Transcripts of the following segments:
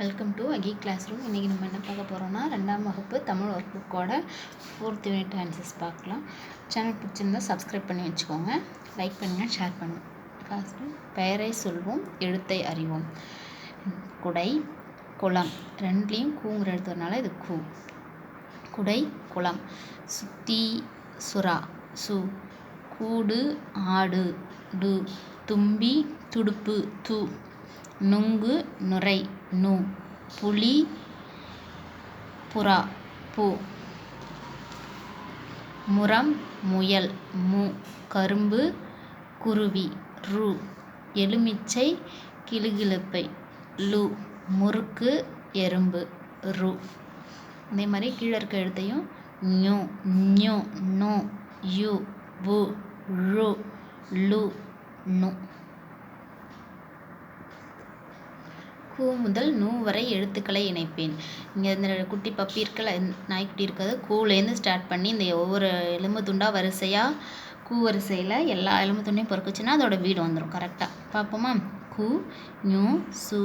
Welcome to அகி classroom. இன்றைக்கி நம்ம என்ன பார்க்க போகிறோம்னா 2ஆம் வகுப்பு தமிழ் ஒர்க் புக்கோட 4th யூனிட் ஆன்சர்ஸ் பார்க்கலாம். சேனல் பிடிச்சிருந்தா சப்ஸ்கிரைப் பண்ணி வச்சுக்கோங்க, லைக் பண்ணுங்கள், ஷேர் பண்ணுங்கள். ஃபர்ஸ்ட் பெயரை சொல்வோம், எழுத்தை அறிவோம். குடை, குளம், ரெண்டுலேயும் கூங்கிற எழுத்துறதுனால இது கூ. குடை, குளம். சுத்தி, சுறா, சு. கூடு, ஆடு, டு. தும்பி, துடுப்பு, து. நுங்கு, நுரை, நு. புலி, புறா, பு. முரம், முயல், மு. கரும்பு, குருவி, ரு. எலுமிச்சை, கிளுகிளுப்பை, லு. முறுக்கு, எறும்பு, ரு. அதே மாதிரி கீழே இருக்க எழுத்தையும் ஞு, ஞு, நு, யு, வு, ழு, லு, நு. கூ முதல் நூ வரை எழுத்துக்களை இணைப்பேன். இங்கே இந்த குட்டி பப்பி இருக்கல, நாய்க்குட்டி இருக்கிறது கூலேருந்து ஸ்டார்ட் பண்ணி இந்த ஒவ்வொரு எலும்பு துண்டாக வரிசையாக கூ வரிசையில் எல்லா எலும்பு துண்டையும் பொறுக்குச்சுன்னா அதோட வீடு வந்துடும். கரெக்டாக பார்ப்போமா? கு, ஞு, சு,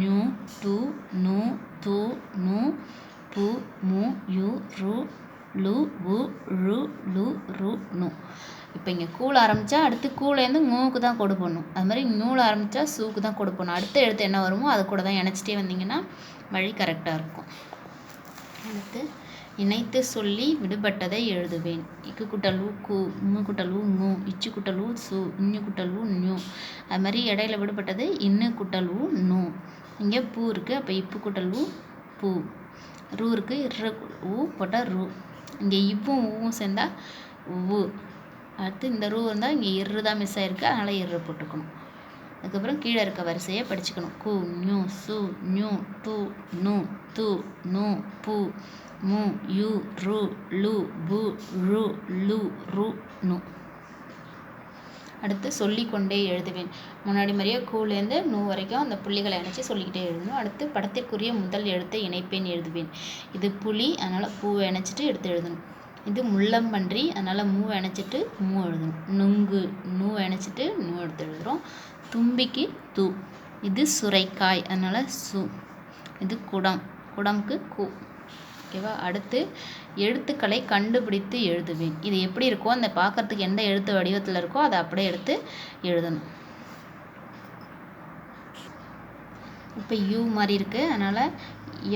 ஞு, டு, நு, து, நு, பு, மு, யு, ரு, லு, வு, ழு, லு, ரு, நு. இப்போ இங்கே கூழ ஆரம்பித்தா அடுத்து கூலேருந்து மூக்கு தான் கொடு போடணும். அது மாதிரி நூல் ஆரம்பித்தா சூக்கு தான் கொடு போடணும். அடுத்த எழுத்து என்ன வருமோ அது கூட தான் இணைச்சிட்டே வந்தீங்கன்னா வழி கரெக்டாக இருக்கும். அடுத்து இணைத்து சொல்லி விடுபட்டதை எழுதுவேன். இக்கு குட்டலு கு, மு குட்டலு மு, இச்சு குட்டலு சு, இஞ்சு குட்டலு நு. அது மாதிரி இடையில விடுபட்டது இன்னு குட்டலு நு. இங்கே பூ இருக்குது, அப்போ இப்பு குட்டலு பூ. ரூ இருக்குது, இரு ஊ போட்டால் ரூ. இங்கே இவ்வும் ஊவும் சேர்ந்தா உ. அடுத்து இந்த ரூ இருந்தால் இங்கே இரு தான் மிஸ் ஆகிருக்கு, அதனால் இரு போட்டுக்கணும். அதுக்கப்புறம் கீழே இருக்க வரிசையை படிச்சுக்கணும். கு, ஞு, சு, ஞு, டு, நு, து, நு, பு, மு, யு, ரு, லு, வு, ழு, லு, ரு, நு. அடுத்து சொல்லிக்கொண்டே எழுதுவேன். முன்னாடி மாதிரியே கூலேருந்து நூ வரைக்கும் அந்த புள்ளிகளை இணைச்சி சொல்லிக்கிட்டே எழுதணும். அடுத்து படத்திற்குரிய முதல் எழுத்தை இணைப்பேன் எழுதுவேன். இது புலி, அதனால் பூவை இணைச்சிட்டு எடுத்து எழுதணும். இது முள்ளம்பன்றி, அதனால் மூவை இணைச்சிட்டு மூ எழுதணும். நுங்கு, நூ இணைச்சிட்டு நூ எடுத்து எழுதுகிறோம். தும்பிக்கு து. இது சுரைக்காய், அதனால் சு. இது குடம், குடம்க்கு கு. ஓகேவா? அடுத்து எழுத்துக்களை கண்டுபிடித்து எழுதுவேன். இது எப்படி இருக்கோ அந்த பார்க்கறதுக்கு எந்த எழுத்து வடிவத்தில் இருக்கோ அதை அப்படியே எடுத்து எழுதணும். இப்போ யூ மாதிரி இருக்குது, அதனால்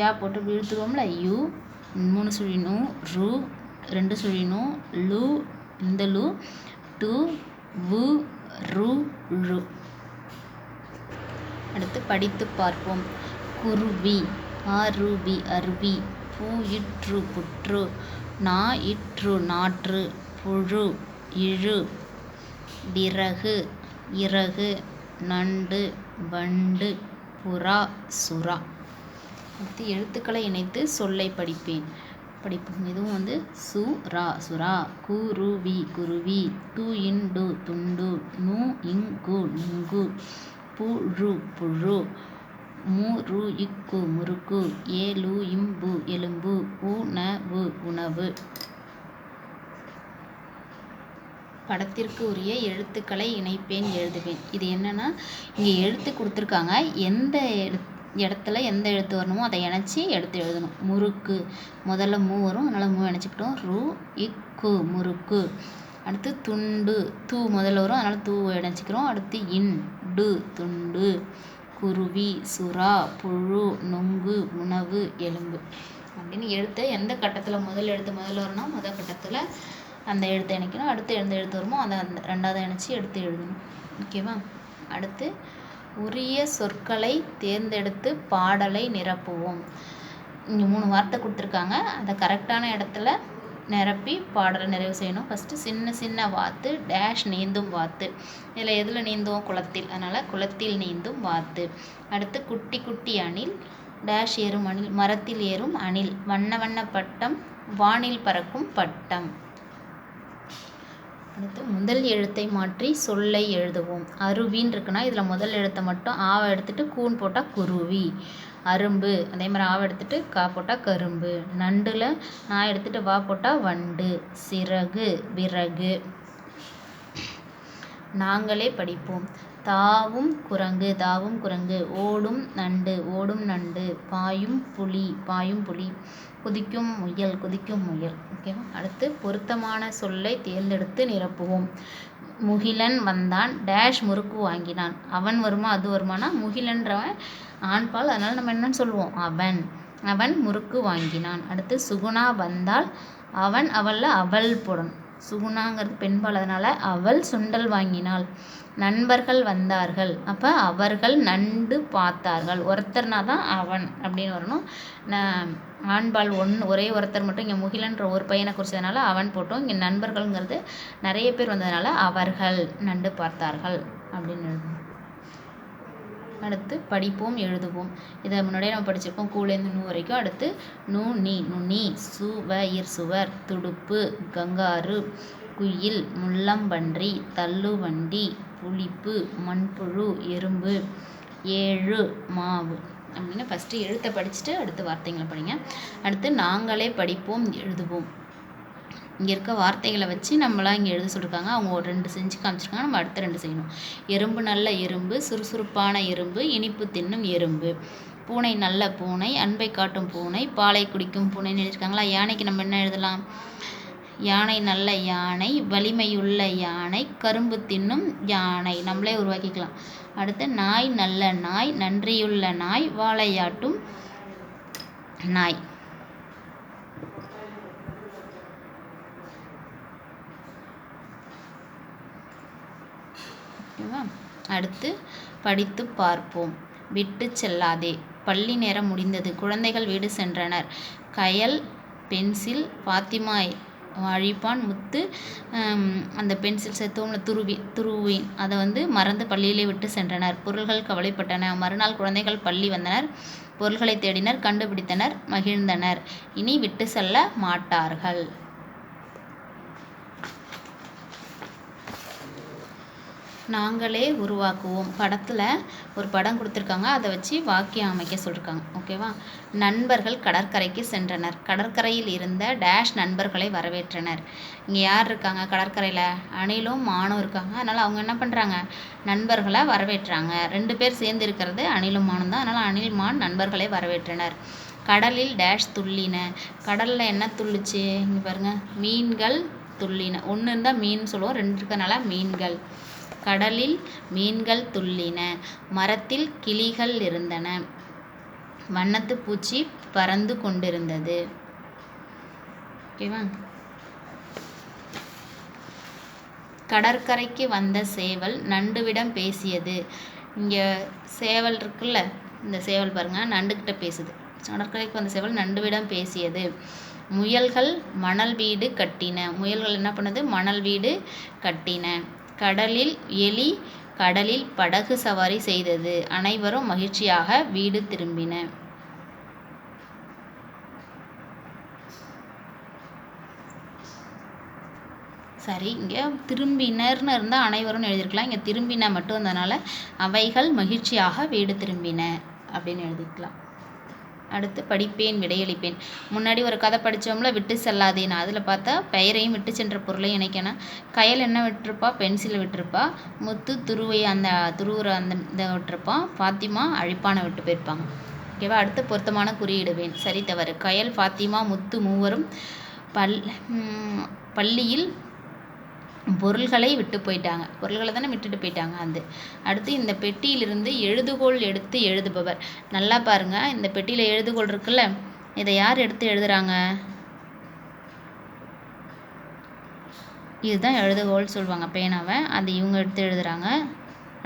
யா போட்டு இழுத்துருவோம்ல. யூ, 3 சுழி நூ, ரு, 2 சுழி நூ, லு, இந்த லு, டு, வு, ரு, ழு. அடுத்து படித்து பார்ப்போம். குருவி, ஆருவி, அருவி. பூ இற்று, புற்று. நா இற்று, நாற்று. புழு, இழு. விறகு, இறகு. நண்டு, வண்டு. புறா, சுறா. அடுத்து எழுத்துக்களை இணைத்து சொல்லை படிப்போம். இதுவும் சுறா, சுறா. குருவி, குருவி. து, இண்டு, துண்டு. நு, இங்கு, நுங்கு. புழு, புழு. மு, ரு, இக்கு, முறுக்கு. ஏலு, இம்பு, எலும்பு. உணவு, உணவு. படத்திற்கு உரிய எழுத்துக்களை இணைப்பேன் எழுதுவேன். இது என்னன்னா, இங்கே எழுத்து கொடுத்துருக்காங்க, எந்த இடத்துல எந்த எழுத்து வரணுமோ அதை இணைச்சி எடுத்து எழுதணும். முறுக்கு முதல்ல மூ வரும், அதனால் மூ இணைச்சிக்கிட்டோம். ரு, இக்கு, முறுக்கு. அடுத்து துண்டு, தூ முதல்ல வரும், அதனால் தூ இணைச்சிக்கிறோம். அடுத்து இண்டு, துண்டு. குருவி, சுறா, புழு, நுங்கு, உணவு, எலும்பு. அப்படின்னு எழுத்து எந்த கட்டத்தில் முதல் எழுத்து முதல்ல வரணும்னா முதல் கட்டத்தில் அந்த எழுத்தை இணைக்கணும். அடுத்து எந்த எழுத்து வருமோ அதை அந்த ரெண்டாவது இணைச்சி எடுத்து எழுதணும். ஓகேவா? அடுத்து உரிய சொற்களை தேர்ந்தெடுத்து பாடலை நிரப்புவோம். இங்கே 3 வார்த்தை கொடுத்துருக்காங்க, அதை கரெக்டான இடத்துல நிரப்பி பாடலை நிறைவு செய்யணும். ஃபஸ்ட்டு சின்ன சின்ன வாத்து டேஷ் நீந்தும் வாத்து. இதில் எதில் நீந்துவோம்? குளத்தில், அதனால் குளத்தில் நீந்தும் வாத்து. அடுத்து குட்டி குட்டி அணில் டேஷ் ஏறும் அணில். மரத்தில் ஏறும் அணில். வண்ண வண்ண பட்டம் வானில் பறக்கும் பட்டம். அடுத்து முதல் எழுத்தை மாற்றி சொல்லை எழுதுவோம். அருவின்னு இருக்குன்னா இதில் முதல் எழுத்தை மட்டும் ஆவை எடுத்துகிட்டு கூன் போட்டால் குருவி. அரும்பு, அதே மாதிரி ஆவை எடுத்துகிட்டு கா போட்டால் கரும்பு. நண்டில் நான் எடுத்துகிட்டு வா போட்டால் வண்டு. சிறகு, விறகு. நாங்களே படிப்போம். தாவும் குரங்கு ஓடும் நண்டு பாயும் புலி குதிக்கும் முயல் ஓகேவா. அடுத்து பொருத்தமான சொல்லை தேர்ந்தெடுத்து நிரப்புவோம். முகிலன் வந்தான் டேஷ் முறுக்கு வாங்கினான். அவன் வருமா அது வருமானா முகிலன்றவன் ஆண்பால், அதனால் நம்ம என்னன்னு சொல்லுவோம் அவன் முறுக்கு வாங்கினான். அடுத்து சுகுணா வந்தால் அவளில் அவள் போடணும். சுகுணாங்கிறது பெண்பால், அதனால் அவள் சுண்டல் வாங்கினாள். நண்பர்கள் வந்தார்கள், அப்போ அவர்கள் நண்டு பார்த்தார்கள். ஒருத்தர்னா தான் அவன் அப்படின்னு வரணும். ஆண்பால் ஒரே ஒருத்தர் மட்டும் இங்கே முகிலன்ற ஒரு பையனை குறிச்சதுனால அவன் போட்டோம். இங்கே நண்பர்கள்ங்கிறது நிறைய பேர் வந்ததுனால அவர்கள் நண்டு பார்த்தார்கள் அப்படின்னு எழுதணும். அடுத்து படிப்போம் எழுதுவோம். இதை முன்னாடியே நம்ம படிச்சிருக்கோம் கூலேருந்து நூ வரைக்கும். அடுத்து நுனி சுவர் துடுப்பு கங்காரு குயில் முள்ளம்பன்றி தள்ளுவண்டி புளிப்பு மண்புழு எறும்பு ஏழு மாவு அப்படின்னு ஃபஸ்ட்டு எழுத்தை படிச்சுட்டு அடுத்து வார்த்தைகளை படிங்க. அடுத்து நாங்களே படிப்போம் எழுதுவோம். இங்கே இருக்க வார்த்தைகளை வச்சு நம்மளாம் இங்கே எழுத சொல்லியிருக்காங்க. அவங்க ஒரு 2 செஞ்சு காமிச்சிருக்காங்க, நம்ம அடுத்த 2 செய்யணும். எறும்பு நல்ல எறும்பு சுறுசுறுப்பான எறும்பு இனிப்பு தின்னும் எறும்பு. பூனை நல்ல பூனை அன்பை காட்டும் பூனை பாலை குடிக்கும் பூனைன்னு எழுதியிருக்காங்களா. யானைக்கு நம்ம என்ன எழுதலாம்? யானை நல்ல யானை வலிமையுள்ள யானை கரும்பு தின்னும் யானை நம்மளே உருவாக்கிக்கலாம். அடுத்து நாய் நல்ல நாய் நன்றியுள்ள நாய் வாழையாட்டும் நாய். ஓகேவா. அடுத்து படித்து பார்ப்போம். விட்டு செல்லாதே பள்ளி நேரம் முடிந்தது குழந்தைகள் வீடு சென்றனர். கயல் பென்சில் பாத்திமா அழிப்பான் முத்து அந்த பென்சில் செத்தோம்ல துருவின் அதை மறந்து பள்ளியிலே விட்டு சென்றனர். பொருள்கள் கவலைப்பட்டன. மறுநாள் குழந்தைகள் பள்ளி வந்தனர். பொருள்களை தேடினர் கண்டுபிடித்தனர் மகிழ்ந்தனர். இனி விட்டு செல்ல மாட்டார்கள். நாங்களே உருவாக்குவோம். படத்தில் ஒரு படம் கொடுத்துருக்காங்க, அதை வச்சு வாக்கியம் அமைக்க சொல்லியிருக்காங்க. ஓகேவா. நண்பர்கள் கடற்கரைக்கு சென்றனர். கடற்கரையில் இருந்த டேஷ் நண்பர்களை வரவேற்றனர். இங்கே யார் இருக்காங்க கடற்கரையில்? அணிலும் மானும் இருக்காங்க. அதனால் அவங்க என்ன பண்ணுறாங்க? நண்பர்களை வரவேற்றாங்க. 2 பேர் சேர்ந்து இருக்கிறது அணிலும் மானும் தான். அதனால் அணில் மான் நண்பர்களை வரவேற்றனர். கடலில் டேஷ் துள்ளின. கடலில் என்ன துள்ளுச்சு? இங்கே பாருங்கள், மீன்கள் துள்ளின. 1 இருந்தால் மீன் சொல்லுவோம், 2 இருக்கிறதுனால மீன்கள். கடலில் மீன்கள் துள்ளின. மரத்தில் கிளிகள் இருந்தன. வண்ணத்து பூச்சி பறந்து கொண்டிருந்தது. ஓகேவா. கடற்கரைக்கு வந்த சேவல் நண்டுவிடம் பேசியது. இங்கே சேவல் இருக்குல்ல, இந்த சேவல் பாருங்கள் நண்டுக்கிட்ட பேசுது. கடற்கரைக்கு வந்த சேவல் நண்டுவிடம் பேசியது. முயல்கள் மணல் வீடு கட்டின. முயல்கள் என்ன பண்ணுது? மணல் வீடு கட்டின. கடலில் எலி கடலில் படகு சவாரி செய்தது. அனைவரும் மகிழ்ச்சியாக வீடு திரும்பின. சரி, இங்கே திரும்பினர்னு இருந்தால் அனைவரும் எழுதியிருக்கலாம். இங்கே திரும்பின மட்டும் இருந்ததுனால அவைகள் மகிழ்ச்சியாக வீடு திரும்பின அப்படின்னு எழுதிக்கலாம். அடுத்து படிப்பேன் விடையளிப்பேன். முன்னாடி ஒரு கதை படித்தோம்ல விட்டு செல்லாதேன்னு, அதில் பார்த்தா பெயரையும் விட்டு சென்ற பொருளையும் இணைக்கணும். கயல் என்ன விட்டுருப்பா? பென்சிலை விட்டுருப்பா. முத்து துருவுற இதை விட்டுருப்பான். ஃபாத்திமா அழிப்பானை விட்டு போயிருப்பாங்க. ஓகேவா. அடுத்து பொருத்தமான குறியிடுவேன். சரி தவறு. கயல் ஃபாத்திமா முத்து மூவரும் பள்ளியில் பொருள்களை விட்டு போயிட்டாங்க. பொருள்களை தானே விட்டுட்டு போயிட்டாங்க. அடுத்து இந்த பெட்டியிலிருந்து எழுதுகோள் எடுத்து எழுதுபவர். நல்லா பாருங்கள், இந்த பெட்டியில் எழுதுகோள் இருக்குல்ல, இதை யார் எடுத்து எழுதுகிறாங்க? இதுதான் எழுதுகோள் சொல்லுவாங்க, பேனாவை. அது இவங்க எடுத்து எழுதுகிறாங்க.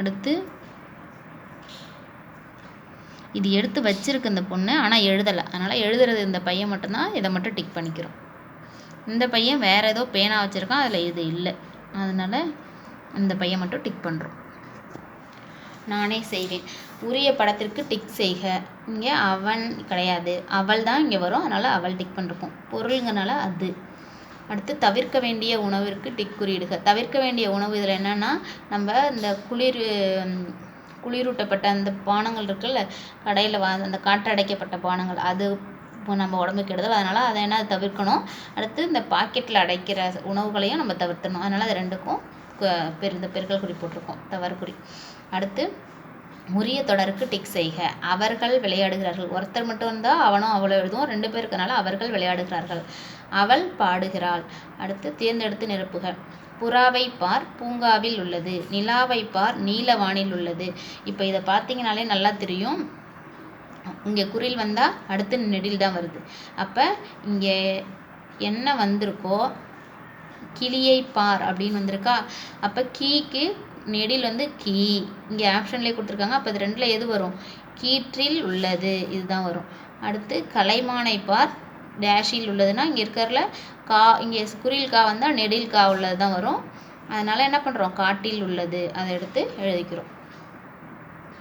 அடுத்து இது எடுத்து வச்சிருக்கு இந்த பொண்ணு, ஆனால் எழுதலை. அதனால் எழுதுறது இந்த பையன் மட்டும்தான். இதை மட்டும் டிக் பண்ணிக்கிறோம். இந்த பையன் வேறு ஏதோ பேனா வச்சுருக்கான், அதில் இது இல்லை. அதனால் இந்த பையன் மட்டும் டிக் பண்ணுறோம். நானே செய்வேன். உரிய படத்திற்கு டிக் செய்க. இங்கே அவன் கிடையாது, அவள் தான் இங்கே வரும். அதனால் அவள் டிக் பண்ணிருக்கோம். பொருளுங்கனால அது. அடுத்து தவிர்க்க வேண்டிய உணவிற்கு டிக் குறியிடுக. தவிர்க்க வேண்டிய உணவு இதில் என்னென்னா, நம்ம இந்த குளிரூட்டப்பட்ட அந்த பானங்கள் இருக்குல்ல, கடையில் அந்த காற்றடைக்கப்பட்ட பானங்கள், அது நம்ம உடம்புக்கு கெடுதல். அதனால் அதை என்ன தவிர்க்கணும். அடுத்து இந்த பாக்கெட்டில் அடைக்கிற உணவுகளையும் நம்ம தவிர்த்தணும். அதனால் அது 2க்கும் இந்த பெருக்கல் குறி போட்டிருக்கோம், தவறு குறி. அடுத்து உரிய தொடருக்கு டிக் செய்க. அவர்கள் விளையாடுகிறார்கள். ஒருத்தர் மட்டும் வந்தால் அவனும் அவளோ எழுதுவோம். 2 பேர் இருக்கனால அவர்கள் விளையாடுகிறார்கள். அவள் பாடுகிறாள். அடுத்து தேர்ந்தெடுத்து நிரப்புக. புறாவை பார், பூங்காவில் உள்ளது. நிலாவை பார், நீல வானில் உள்ளது. இப்போ இதை பார்த்தீங்கனாலே நல்லா தெரியும். இங்கே குறில் வந்தால் அடுத்து நெடில் தான் வருது. அப்போ இங்கே என்ன வந்திருக்கோ, கிளியை பார் அப்படின்னு வந்திருக்கா. அப்போ கீக்கு நெடில் வந்து கீ. இங்கே ஆப்ஷன்லேயே கொடுத்துருக்காங்க. அப்போ இது 2ல் எது வரும்? கீற்றில் உள்ளது, இதுதான் வரும். அடுத்து கலைமானை பார், டேஷில் உள்ளதுன்னா இங்கே இருக்கிறதுல கா, இங்கே குறில் கா வந்தால் நெடில் கா உள்ளது தான் வரும். அதனால் என்ன பண்ணுறோம்? காட்டில் உள்ளது, அதை எடுத்து எழுதிக்கிறோம்.